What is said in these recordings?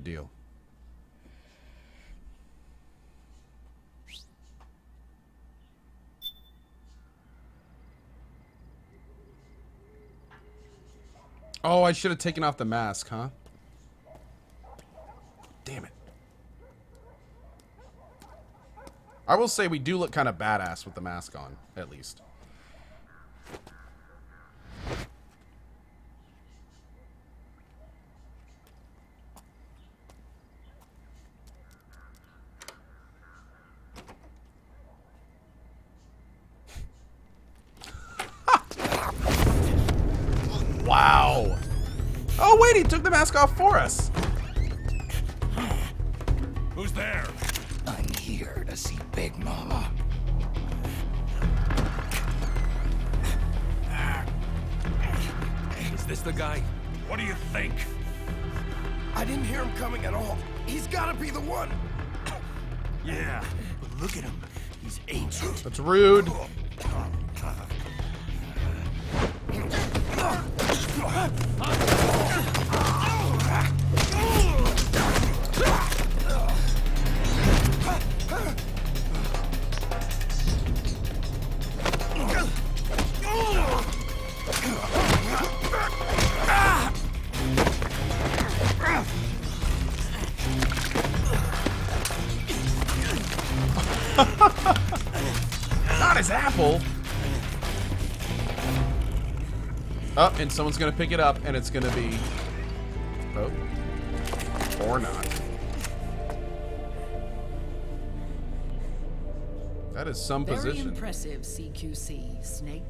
deal. Oh, I should have taken off the mask, huh? Damn it. I will say we do look kind of badass with the mask on, at least. Wow. Oh, wait, he took the mask off for us. Who's there? I'm here to see Big Mama. Is this the guy? What do you think? I didn't hear him coming at all. He's gotta be the one. Yeah, but look at him. He's ancient. That's rude. Not his apple. Oh, and someone's gonna pick it up, and it's gonna be... Oh. Or not. That is some Very position. impressive, CQC, Snake.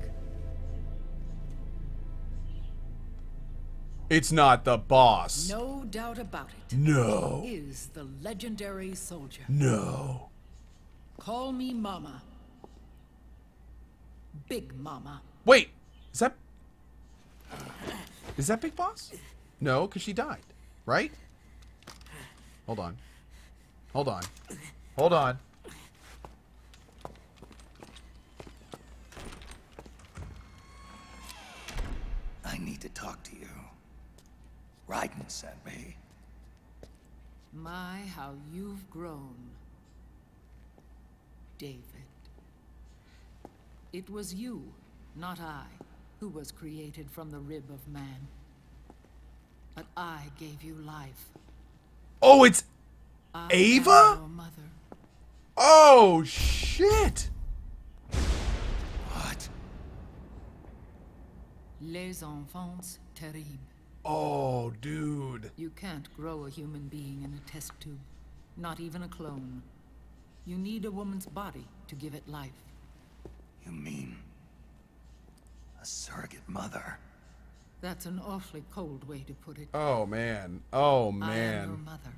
It's not the boss. No doubt about it. No. He is the legendary soldier. No. Call me Mama. Big Mama. Wait, is that Big Boss? No, because she died, right? Hold on. Hold on. Hold on. I need to talk to you. Raiden sent me. My, how you've grown. David. It was you, not I, who was created from the rib of man. But I gave you life. Oh, it's I Ava? am your mother. Oh, shit. What? Les enfants terribles. Oh, dude. You can't grow a human being in a test tube. Not even a clone. You need a woman's body to give it life. You mean a surrogate mother? That's an awfully cold way to put it. Oh, man. Oh, I am your man. mother.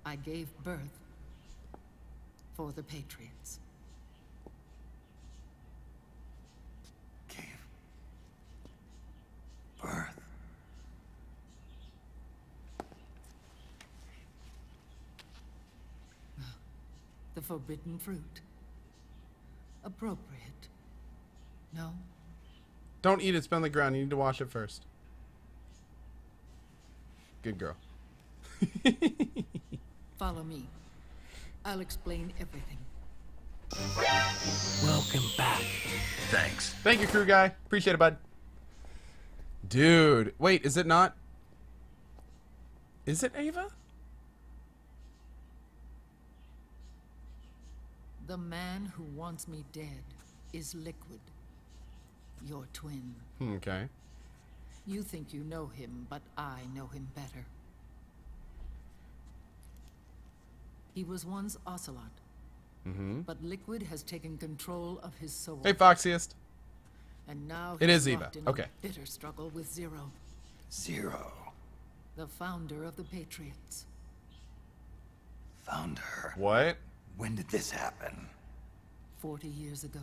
I gave birth for the Patriots. Gave birth. The forbidden fruit. Appropriate. No? Don't eat it. Spit on the ground. You need to wash it first. Good girl. Follow me. I'll explain everything. Welcome back. Thanks. Thank you, crew guy. Appreciate it, bud. Dude. Wait, is it not? Is it Ava? The man who wants me dead is Liquid. Your twin. Okay. You think you know him, but I know him better. He was once Ocelot. But Liquid has taken control of his soul. Hey, Foxiest. And now It he's is Eva. locked in Okay. a bitter struggle with Zero, Zero. the founder of the Patriots. Found her. What? When did this happen? 40 years ago.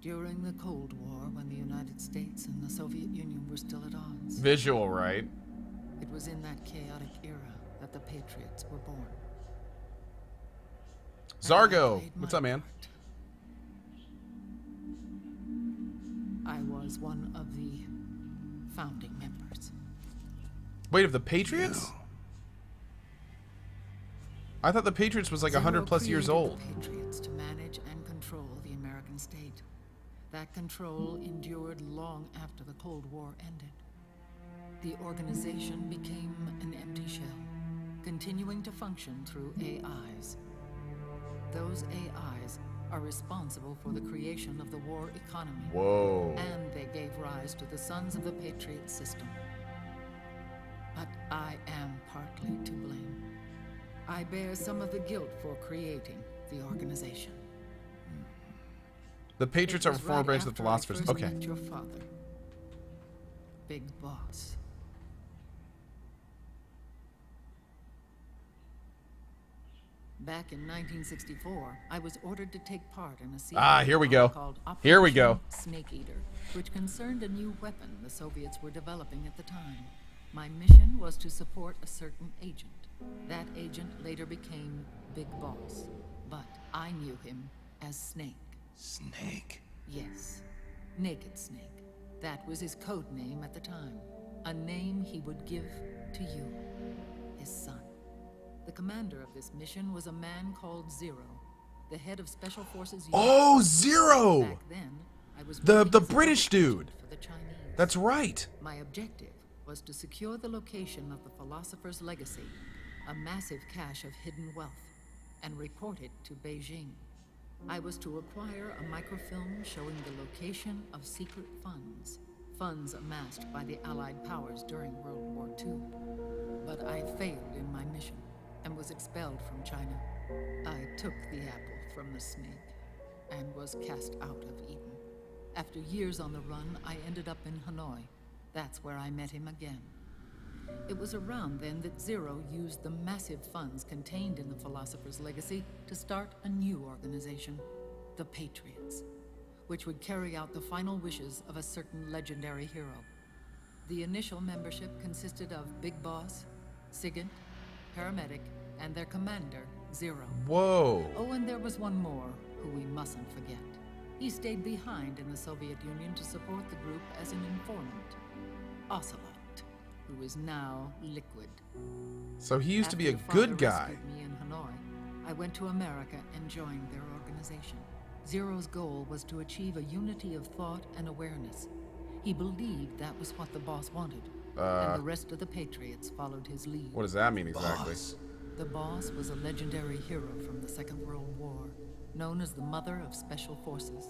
During the Cold War, when the United States and the Soviet Union were still at odds. Visual, right? It was in that chaotic era that the Patriots were born. Zargo. And I What's played up, my man? part. I was one of the founding members. Wait, of the Patriots? I thought the Patriots was like 100 plus years old. The Patriots to manage and control the American state. That control endured long after the Cold War ended. The organization became an empty shell, continuing to function through AIs. Those AIs are responsible for the creation of the war economy. Whoa. And they gave rise to the Sons of the Patriot system. But I am partly to blame. I bear some of the guilt for creating the organization. The Patriots are a former branch of the philosophers. First Okay. met your father, Big Boss. Back in 1964, I was ordered to take part in a CIA Here we go. called Here we go. Operation Snake Eater, which concerned a new weapon the Soviets were developing at the time. My mission was to support a certain agent. That agent later became Big Boss, but I knew him as Snake. Snake? Yes, Naked Snake. That was his code name at the time. A name he would give to you, his son. The commander of this mission was a man called Zero, the head of Special Forces Unit. Oh, Zero! Back then, I was The working as a British public dude. agent for the Chinese. That's right. My objective was to secure the location of the philosopher's legacy, a massive cache of hidden wealth, and report it to Beijing. I was to acquire a microfilm showing the location of secret funds, funds amassed by the Allied powers during World War II. But I failed in my mission and was expelled from China. I took the apple from the snake and was cast out of Eden. After years on the run, I ended up in Hanoi. That's where I met him again. It was around then that Zero used the massive funds contained in the Philosopher's Legacy to start a new organization, the Patriots, which would carry out the final wishes of a certain legendary hero. The initial membership consisted of Big Boss, Sigint, Paramedic, and their commander, Zero. Whoa. Oh, and there was one more who we mustn't forget. He stayed behind in the Soviet Union to support the group as an informant, Ocelot, who is now Liquid. So he used to be a After the good father guy. rescued me in Hanoi, I went to America and joined their organization. Zero's goal was to achieve a unity of thought and awareness. He believed that was what the boss wanted, and the rest of the Patriots followed his lead. What does that mean exactly? Boss. The boss was a legendary hero from the Second World War, known as the Mother of Special Forces.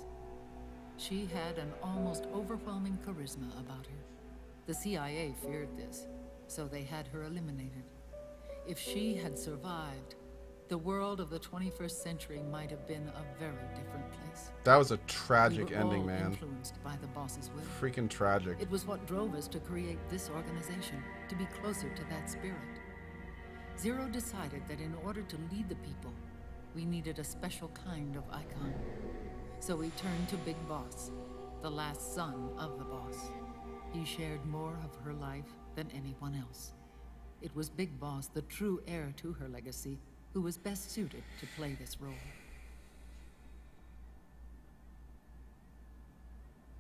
She had an almost overwhelming charisma about her. The CIA feared this, so they had her eliminated. If she had survived, the world of the 21st century might have been a very different place. That was a We tragic were ending, all man. influenced by the boss's will. Freaking tragic. It was what drove us to create this organization, to be closer to that spirit. Zero decided that in order to lead the people, we needed a special kind of icon. So we turned to Big Boss, the last son of the boss. He shared more of her life than anyone else. It was Big Boss, the true heir to her legacy, who was best suited to play this role.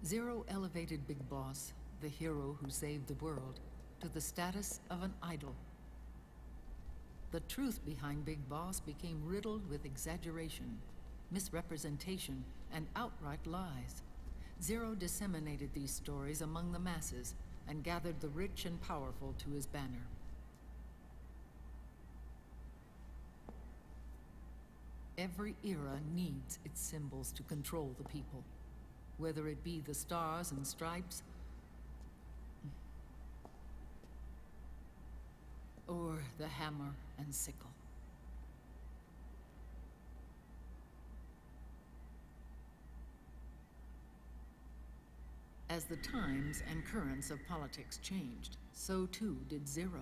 Zero elevated Big Boss, the hero who saved the world, to the status of an idol. The truth behind Big Boss became riddled with exaggeration, misrepresentation, and outright lies. Zero disseminated these stories among the masses and gathered the rich and powerful to his banner. Every era needs its symbols to control the people, whether it be the stars and stripes or the hammer and sickle. As the times and currents of politics changed, so too did Zero.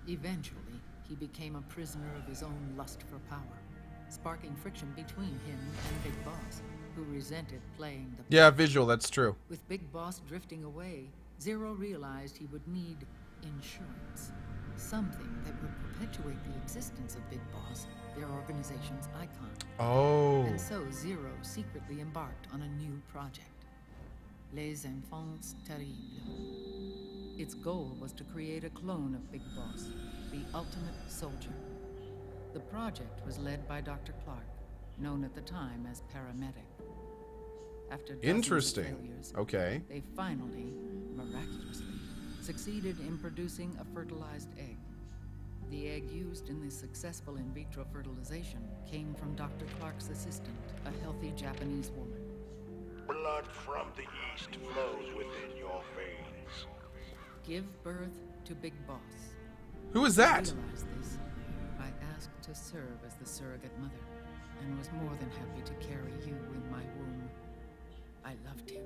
Eventually, he became a prisoner of his own lust for power, sparking friction between him and Big Boss, who resented playing the Yeah, visual, that's true. With Big Boss drifting away, Zero realized he would need insurance. Something that would perpetuate the existence of Big Boss, their organization's icon. Oh. And so Zero secretly embarked on a new project. Les Enfants Terribles. Its goal was to create a clone of Big Boss, the ultimate soldier. The project was led by Dr. Clark, known at the time as Paramedic. After dozens of Interesting. failures, Okay. they finally, miraculously, succeeded in producing a fertilized egg. The egg used in the successful in vitro fertilization came from Dr. Clark's assistant, a healthy Japanese woman. Blood from the east flows within your veins. Give birth to Big Boss. Who is To that? realize this, I asked to serve as the surrogate mother, and was more than happy to carry you in my womb. I loved him.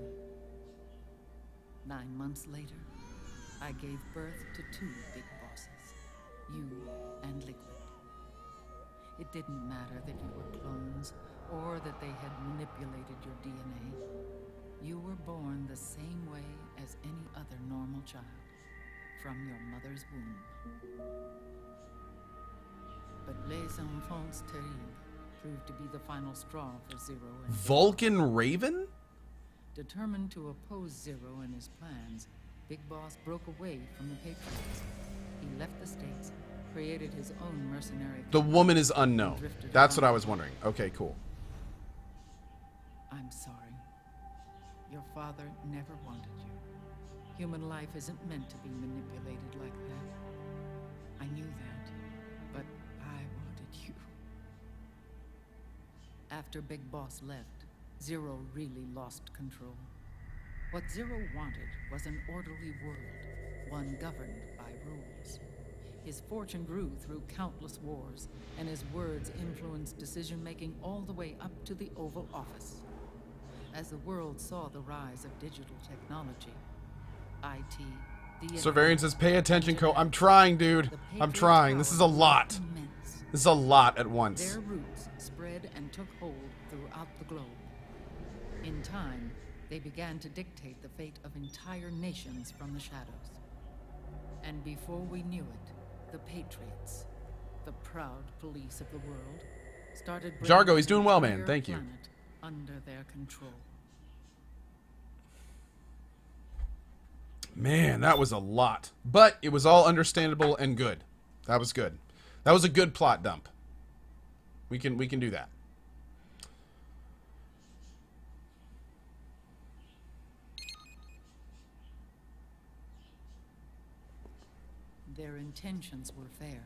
9 months later, I gave birth to 2 Big Bosses, you and Liquid. It didn't matter that you were clones, or that they had manipulated your DNA. You were born the same way as any other normal child, from your mother's womb. But Les Enfants Terribles proved to be the final straw for Zero and Vulcan Raven? Determined to oppose Zero and his plans, Big Boss broke away from the Patriots. He left the States, created his own mercenary The company, woman is and unknown. drifted That's what I around. was wondering. Okay, cool. I'm sorry. Your father never wanted you. Human life isn't meant to be manipulated like that. I knew that, but I wanted you. After Big Boss left, Zero really lost control. What Zero wanted was an orderly world, one governed by rules. His fortune grew through countless wars, and his words influenced decision-making all the way up to the Oval Office. As the world saw the rise of digital technology, IT, the Surveillance says, pay attention, internet, I'm trying, dude. the I'm Patriot trying. This is a power was lot. immense. This is a lot at once. Their roots spread and took hold throughout the globe. In time, they began to dictate the fate of entire nations from the shadows. And before we knew it, the Patriots, the proud police of the world, started bringing Jargo, he's doing well, the man. entire Thank you. planet under their control. Man, that was a lot. But it was all understandable and good. That was good. That was a good plot dump. We can do that. Their intentions were fair,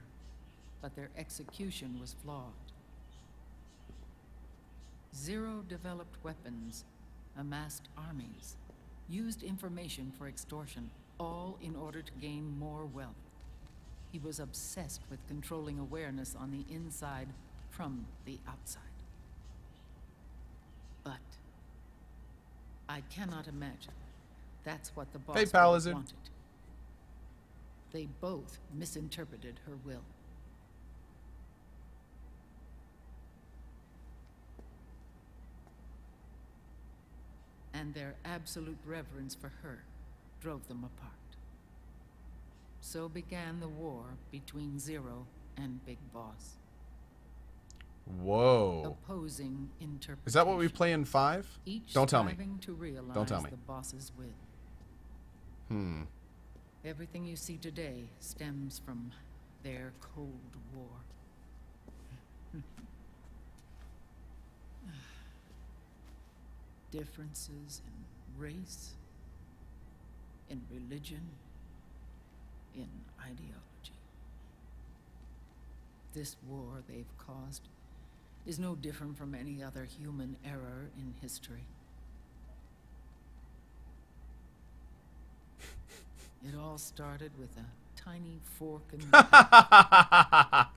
but their execution was flawed. Zero developed weapons, amassed armies, used information for extortion, all in order to gain more wealth. He was obsessed with controlling awareness on the inside from the outside. But I cannot imagine that's what the boss Hey, would pal, have lizard. wanted. They both misinterpreted her will. And their absolute reverence for her drove them apart. So began the war between Zero and Big Boss. Whoa. Opposing interpretations. Is that what we play in 5? Each Don't tell me. striving to realize Don't tell me. the boss's will. Hmm. Everything you see today stems from their Cold War. Differences in race, in religion, in ideology. This war they've caused is no different from any other human error in history. It all started with a tiny fork in the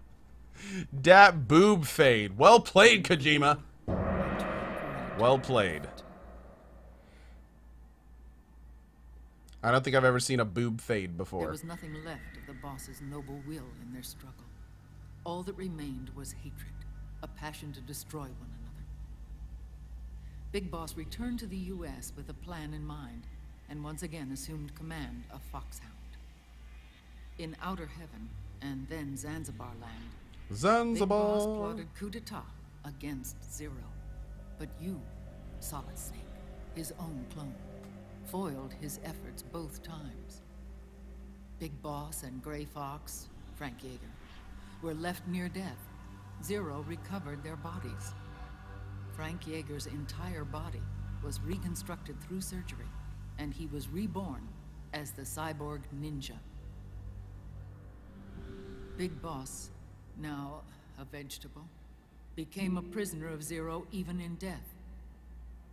Dat boob fade. Well played, Kojima. Well played. I don't think I've ever seen a boob fade There before. was nothing left of the boss's noble will in their struggle. All that remained was hatred, a passion to destroy one another. Big Boss returned to the U.S. with a plan in mind, and once again assumed command of Foxhound. In Outer Heaven, and then Zanzibar land, Big Boss Zanzibar. plotted coup d'etat against Zero. But you, Solid Snake, his own clone, foiled his efforts both times. Big Boss and Gray Fox, Frank Yeager, were left near death. Zero recovered their bodies. Frank Yeager's entire body was reconstructed through surgery, and he was reborn as the cyborg ninja. Big Boss, now a vegetable, became a prisoner of Zero even in death.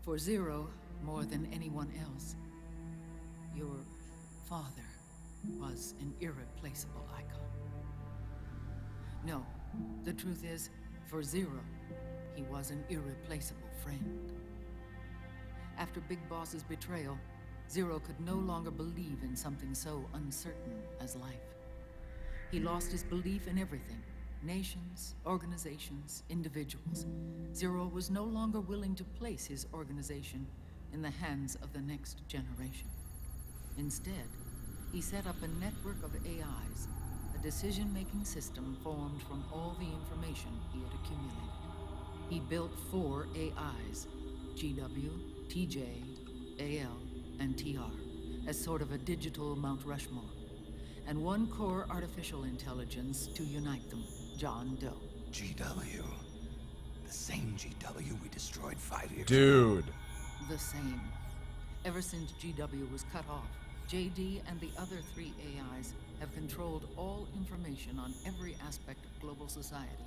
For Zero, more than anyone else, your father was an irreplaceable icon. No, the truth is, for Zero, he was an irreplaceable friend. After Big Boss's betrayal, Zero could no longer believe in something so uncertain as life. He lost his belief in everything. Nations, organizations, individuals. Zero was no longer willing to place his organization in the hands of the next generation. Instead, he set up a network of AIs, a decision-making system formed from all the information he had accumulated. He built 4 AIs, GW, TJ, AL, and TR, as sort of a digital Mount Rushmore, and 1 core artificial intelligence to unite them, John Doe. GW. The same GW we destroyed 5 years ago. Dude. The same. Ever since GW was cut off, JD and the other 3 AIs have controlled all information on every aspect of global society.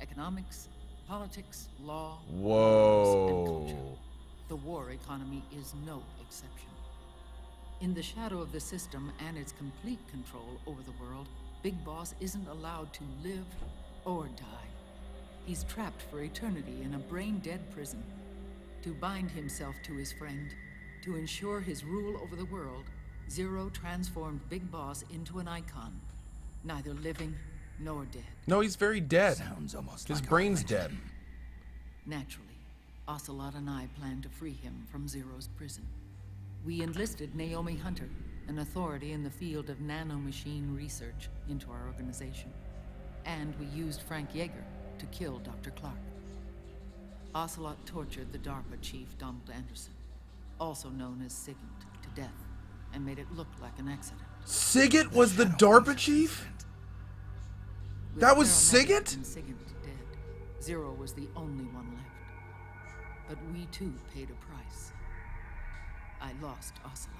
Economics, politics, law, wars, and culture. Whoa. The war economy is no exception. In the shadow of the system and its complete control over the world, Big Boss isn't allowed to live or die. He's trapped for eternity in a brain-dead prison. To bind himself to his friend, to ensure his rule over the world, Zero transformed Big Boss into an icon, neither living nor dead. No, he's very dead. Sounds almost His like a brain's religion. dead. Naturally, Ocelot and I plan to free him from Zero's prison. We enlisted Naomi Hunter, an authority in the field of nanomachine research, into our organization. And we used Frank Yeager to kill Dr. Clark. Ocelot tortured the DARPA chief, Donald Anderson, also known as Sigint, to death, and made it look like an accident. Sigint was the DARPA chief? With That was Paramedic Sigint? and Sigint dead, Zero was the only one left. But we too paid a price. I lost Ocelot.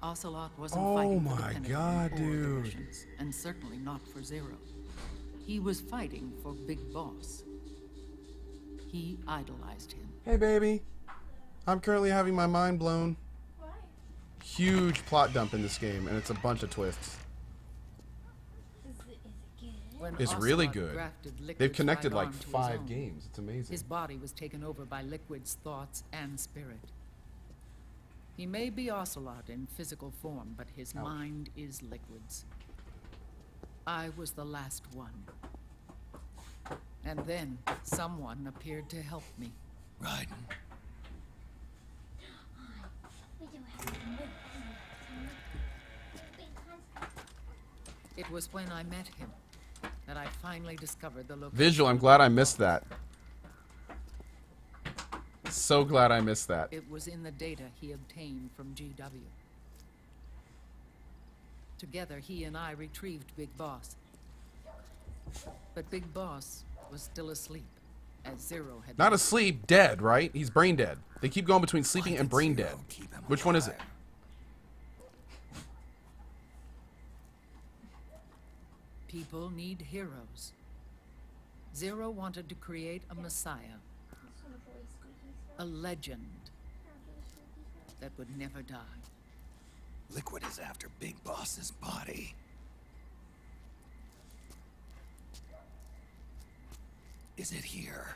Ocelot wasn't Oh fighting for the my Pentagon God, or the dude. Russians, and certainly not for Zero. He was fighting for Big Boss. He idolized him. Hey, baby. I'm currently having my mind blown. Why? Huge plot dump in this game, and it's a bunch of twists. Is it good? When It's really Ocelot good. grafted Liquid's They've connected right like arm to his 5 own, games. It's amazing. His body was taken over by Liquid's thoughts and spirit. He may be Ocelot in physical form, but his Ouch. mind is Liquid's. I was the last one. And then someone appeared to help me. Raiden. We do have to move. It was when I met him that I finally discovered the location. Visual, I'm glad I missed that. So glad I missed that. It was in the data he obtained from GW. Together, he and I retrieved Big Boss. But Big Boss was still asleep, as Zero had Not been. asleep, dead, right? He's brain dead. They keep going between sleeping Why and did brain Zero dead. keep him Which one is it? alive? People need heroes. Zero wanted to create a messiah, a legend that would never die. Liquid is after Big Boss's body. Is it here?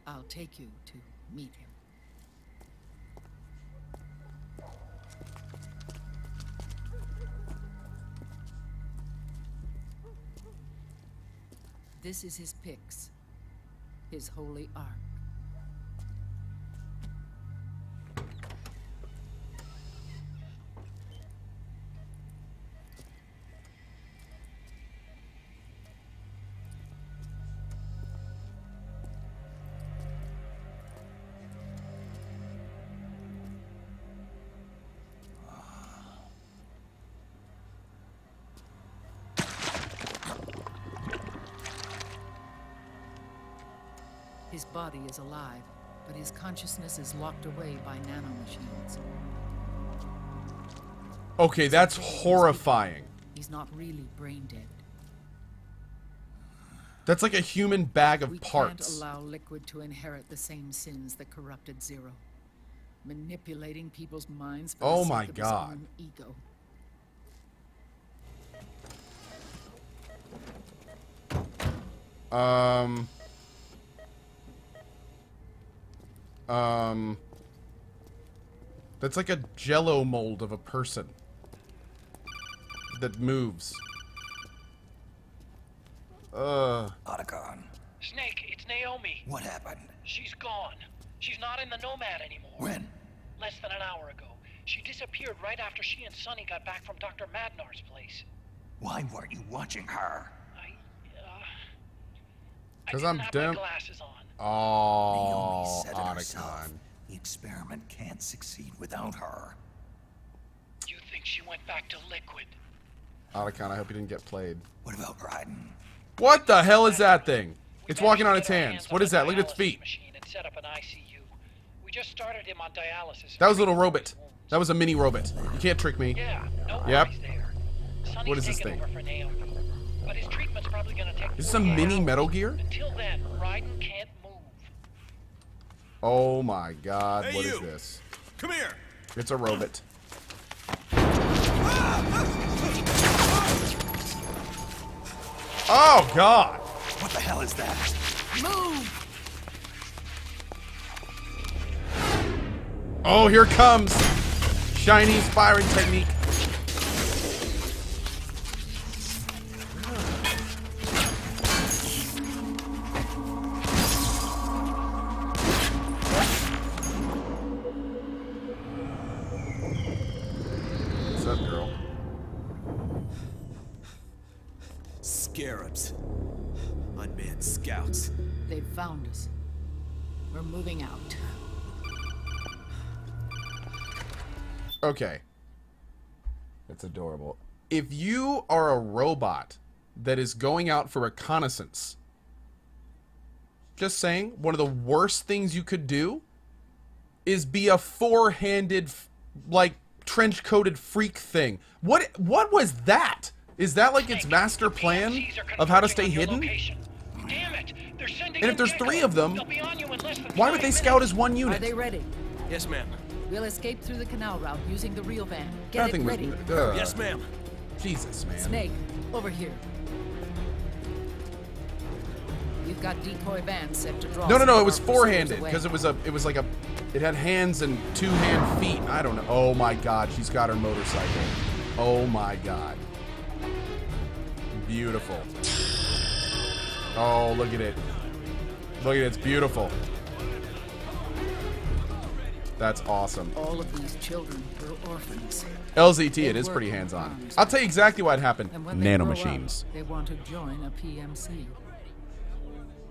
I'll take you to meet him. This is his pyx, his holy ark. His body is alive, but his consciousness is locked away by nanomachines. Okay, that's horrifying. He's not really brain dead. That's like a human bag of We parts. can't allow Liquid to inherit the same sins that corrupted Zero. Manipulating people's minds for Oh the my sake of his God. own ego. That's like a jello mold of a person that moves. Otacon, Snake, it's Naomi. what happened? She's gone. She's not in the Nomad anymore. When? Less than an hour ago. She disappeared right after she and Sonny got back from Dr. Madnar's place. Why weren't you watching her? I 'Cause didn't I'm have dumb. my glasses on. Oh, Naomi said it herself. Otacon. The experiment can't succeed without her. You think she went back to Liquid? Otacon, I hope you didn't get played. What about Raiden? What the hell is that thing? We It's walking on managed its to get our hands. hands What on is a that? Look at its dialysis feet. Machine and set up an ICU. We just started him on dialysis. That was a little robot. That was a mini robot. You can't trick me. Yeah, no Yep. worries there. Sonny's What is this taking thing? over for Naomi, but his treatment's probably gonna take Is this a 48 mini hours. Metal Gear? Until then, Raiden can't move. Oh my god, Hey, what is you. this? Come here. It's a robot. Oh god! What the hell is that? Move! Oh, here it comes! Chinese firing technique. What's up, girl? Scarabs. Unmanned scouts. They've found us. We're moving out. Okay. That's adorable. If you are a robot that is going out for reconnaissance, just saying, one of the worst things you could do is be a four-handed, like, trench-coated freak thing. What was that? Is that like its Snake, master the plan PMCs are of how to converging stay on your hidden? location. Damn it! They're sending And if in there's Gecko. 3 of them, They'll be on you in less than why would 5 they minutes. scout as one Are unit? they ready? Yes, ma'am. We'll escape through the canal route using the real van. Get Nothing it ready. Yes, ma'am. Jesus, man. Snake, over here. You've got decoy vans set to draw. No, some it of was our four-handed pursuers away. because it had hands and 2-hand feet. I don't know. Oh my god, she's got her motorcycle. Oh my god. Beautiful. Oh, look at it. Look at it, it's beautiful. That's awesome. All of these children were orphans. LZT, it is pretty hands-on. I'll tell you exactly what happened. And when they grow Nanomachines. up, they want to join a PMC.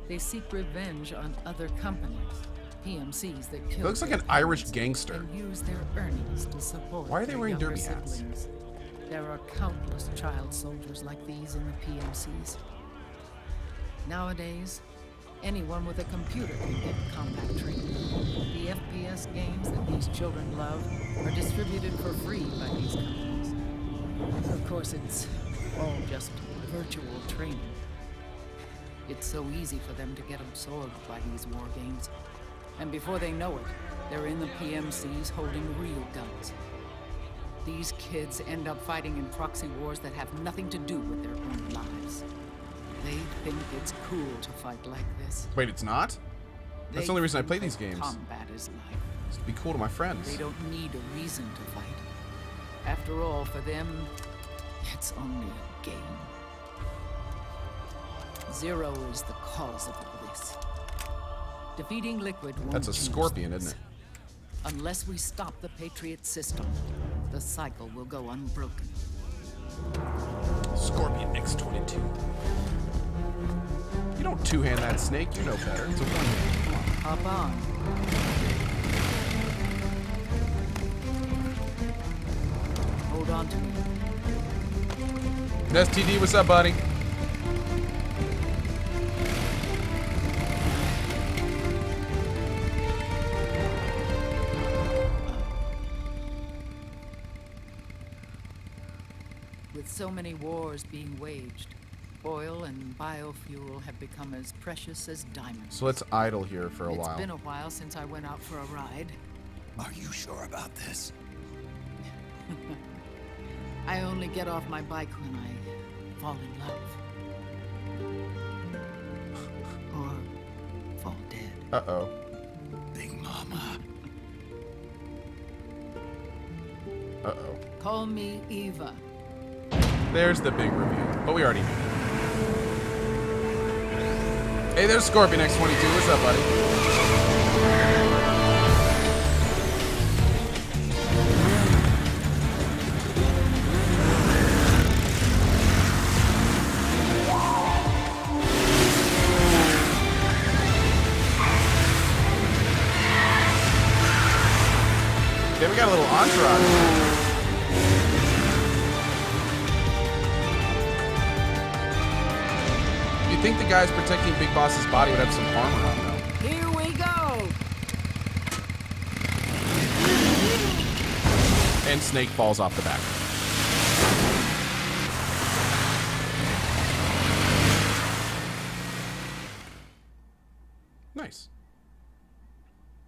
They seek revenge on other companies, PMCs that kill. Looks like their an Irish parents gangster. And use their earnings to support. Why are they their wearing younger derby hats? siblings. There are countless child soldiers like these in the PMCs. Nowadays, anyone with a computer can get combat training. The FPS games that these children love are distributed for free by these companies. Of course, it's all just virtual training. It's so easy for them to get absorbed by these war games. And before they know it, they're in the PMCs holding real guns. These kids end up fighting in proxy wars that have nothing to do with their own lives. They think it's cool to fight like this. Wait, it's not? That's the only reason I play these think games. Combat is life. It's to be cool to my friends. They don't need a reason to fight. After all, for them, it's only a game. Zero is the cause of all this. Defeating Liquid won't That's a change scorpion, things. isn't it? Unless we stop the Patriot system, the cycle will go unbroken. Scorpion X-22. You don't two-hand that snake. You know better. It's a one-hand. Come on. Hop on. Hold on to me. STD, what's up, buddy? With so many wars being waged, oil and biofuel have become as precious as diamonds. So let's idle here for a while. It's been a while since I went out for a ride. Are you sure about this? I only get off my bike when I fall in love. Or fall dead. Uh-oh. Big Mama. Uh-oh. Call me Eva. There's the big reveal. But we already knew. Hey, there's Scorpion X22. What's up, buddy? Okay, we got a little entourage. You'd think the guys protecting Big Boss's body would have some armor on, though. Here we go! And Snake falls off the back.